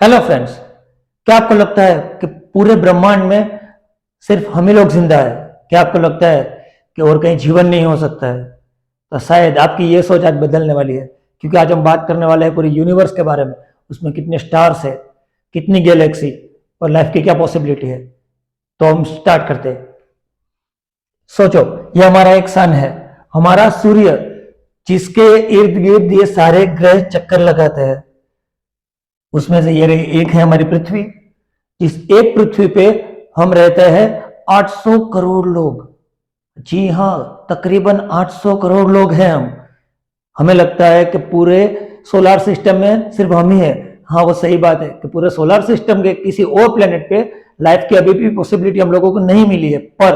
Hello friends, क्या आपको लगता है कि पूरे ब्रह्मांड में सिर्फ हम ही लोग जिंदा है? क्या आपको लगता है कि और कहीं जीवन नहीं हो सकता है? तो शायद आपकी ये सोच आज बदलने वाली है, क्योंकि आज हम बात करने वाले हैं पूरे यूनिवर्स के बारे में। उसमें कितने स्टार्स है, कितनी गैलेक्सी और लाइफ की क्या पॉसिबिलिटी है। तो हम स्टार्ट करते हैं। सोचो, ये हमारा एक सन है, हमारा सूर्य, जिसके इर्द गिर्द ये सारे ग्रह चक्कर लगाते हैं। उसमें से ये एक है हमारी पृथ्वी। इस एक पृथ्वी पे हम रहते हैं 800 करोड़ लोग। जी हाँ, तकरीबन 800 करोड़ लोग हैं हम। हमें लगता है कि पूरे सोलर सिस्टम में सिर्फ हम ही है। हाँ, वो सही बात है कि पूरे सोलर सिस्टम के किसी और प्लेनेट पे लाइफ की अभी भी पॉसिबिलिटी हम लोगों को नहीं मिली है। पर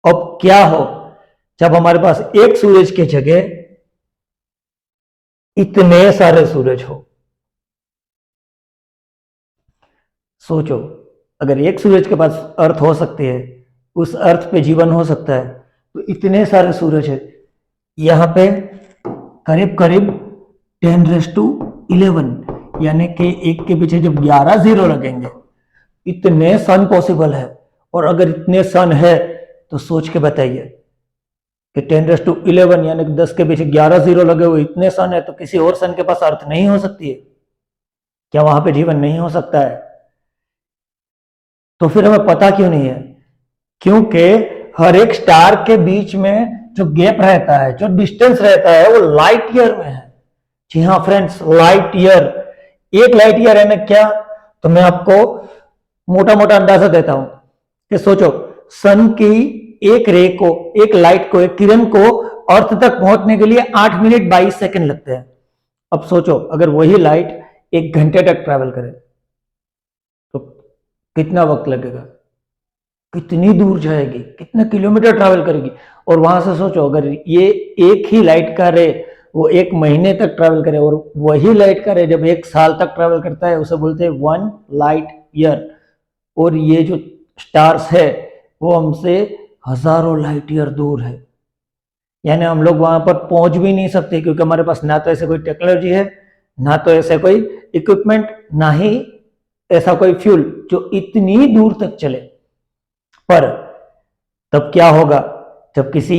अब क्या हो जब हमारे पास एक सूरज की जगह इतने सारे सूरज हो। सोचो, अगर एक सूरज के पास अर्थ हो सकती है, उस अर्थ पे जीवन हो सकता है, तो इतने सारे सूरज है। यहाँ पे करीब करीब 10⁻11, यानी कि एक के पीछे जब 11 जीरो लगेंगे, इतने सन पॉसिबल है। और अगर इतने सन है तो सोच के बताइए कि 10⁻11 यानी कि 10 के पीछे 11 जीरो लगे हुए इतने सन है, तो किसी और सन के पास अर्थ नहीं हो सकती है? क्या वहां पे जीवन नहीं हो सकता है? तो फिर हमें पता क्यों नहीं है? क्योंकि हर एक स्टार के बीच में जो गैप रहता है, जो डिस्टेंस रहता है, वो लाइट ईयर में है। जी हाँ फ्रेंड्स, लाइट ईयर। एक लाइट ईयर है ना क्या? तो मैं आपको मोटा मोटा अंदाजा देता हूं कि सोचो, सन की एक रे को, एक लाइट को, एक किरण को अर्थ तक पहुंचने के लिए 8 मिनट 22 सेकंड लगते हैं। अब सोचो, अगर वही लाइट 1 घंटे तक ट्रैवल करे तो कितना वक्त लगेगा, कितनी दूर जाएगी, कितने किलोमीटर ट्रैवल करेगी। और वहां से सोचो, अगर ये एक ही लाइट का रे वो 1 महीने तक ट्रैवल करे, और वही लाइट का रे जब 1 साल तक ट्रैवल करता है, उसे बोलते हैं 1 लाइट ईयर। और ये जो स्टार्स है वो हमसे हजारों लाइट ईयर दूर है। यानी हम लोग वहां पर पहुंच भी नहीं सकते, क्योंकि हमारे पास ना तो ऐसे कोई टेक्नोलॉजी है, ना तो ऐसे कोई इक्विपमेंट, ना ही ऐसा कोई फ्यूल जो इतनी दूर तक चले। पर तब क्या होगा जब किसी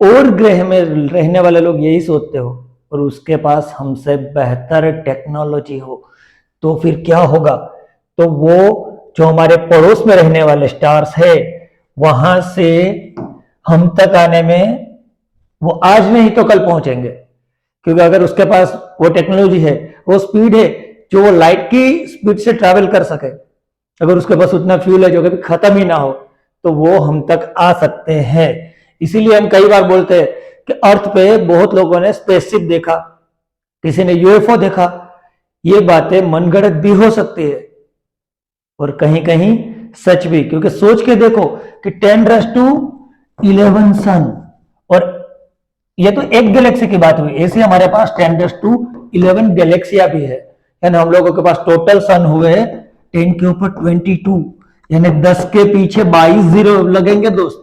और ग्रह में रहने वाले लोग यही सोचते हो और उसके पास हमसे बेहतर टेक्नोलॉजी हो? तो फिर क्या होगा? तो वो जो हमारे पड़ोस में रहने वाले स्टार्स है, वहां से हम तक आने में वो आज नहीं तो कल पहुंचेंगे। क्योंकि अगर उसके पास वो टेक्नोलॉजी है, वो स्पीड है जो वो लाइट की स्पीड से ट्रैवल कर सके, अगर उसके पास उतना फ्यूल है जो कभी खत्म ही ना हो, तो वो हम तक आ सकते हैं। इसीलिए हम कई बार बोलते हैं कि अर्थ पे बहुत लोगों ने स्पेसशिप देखा, किसी ने यूएफओ देखा। ये बातें मनगढ़ंत भी हो सकती है और कहीं कहीं सच भी, क्योंकि सोच के देखो कि 10⁻11 सन, और ये तो एक गैलेक्सी की बात हुई। ऐसे हमारे पास 10⁻11 गैलेक्सिया भी है। यानी हम लोगों के पास टोटल सन हुए 10 के ऊपर 22, यानी 10 के पीछे 22 जीरो लगेंगे दोस्त।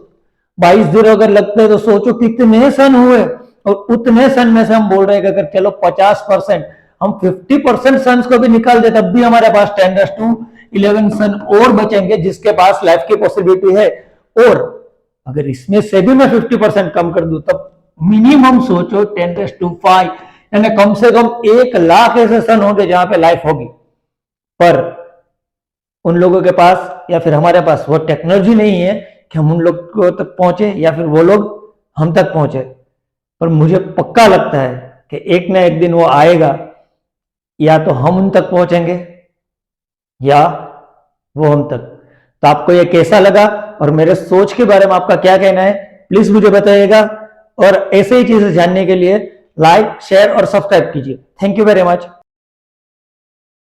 22 जीरो अगर लगते हैं तो सोचो कितने सन हुए। और उतने सन में से हम बोल रहे हैं कि अगर चलो 50%, हम 50% सन्स को भी निकाल दे, तब भी हमारे पास 10⁻11 सन और बचेंगे जिसके पास लाइफ की पॉसिबिलिटी है। और अगर इसमें से भी मैं 50% कम कर दूं, तब मिनिमम सोचो 10⁻5, यानी कम से कम 1 लाख ऐसे सन होंगे जहां पे लाइफ होगी। पर उन लोगों के पास या फिर हमारे पास वो टेक्नोलॉजी नहीं है कि हम उन लोग को तक पहुंचे या फिर वो लोग हम तक पहुंचे। पर मुझे पक्का लगता है कि एक ना एक दिन वो आएगा, या तो हम उन तक पहुंचेंगे या वो हम तक। तो आपको ये कैसा लगा और मेरे सोच के बारे में आपका क्या कहना है, प्लीज मुझे बताइएगा। और ऐसे ही चीजें जानने के लिए लाइक, शेयर और सब्सक्राइब कीजिए। Thank you very much.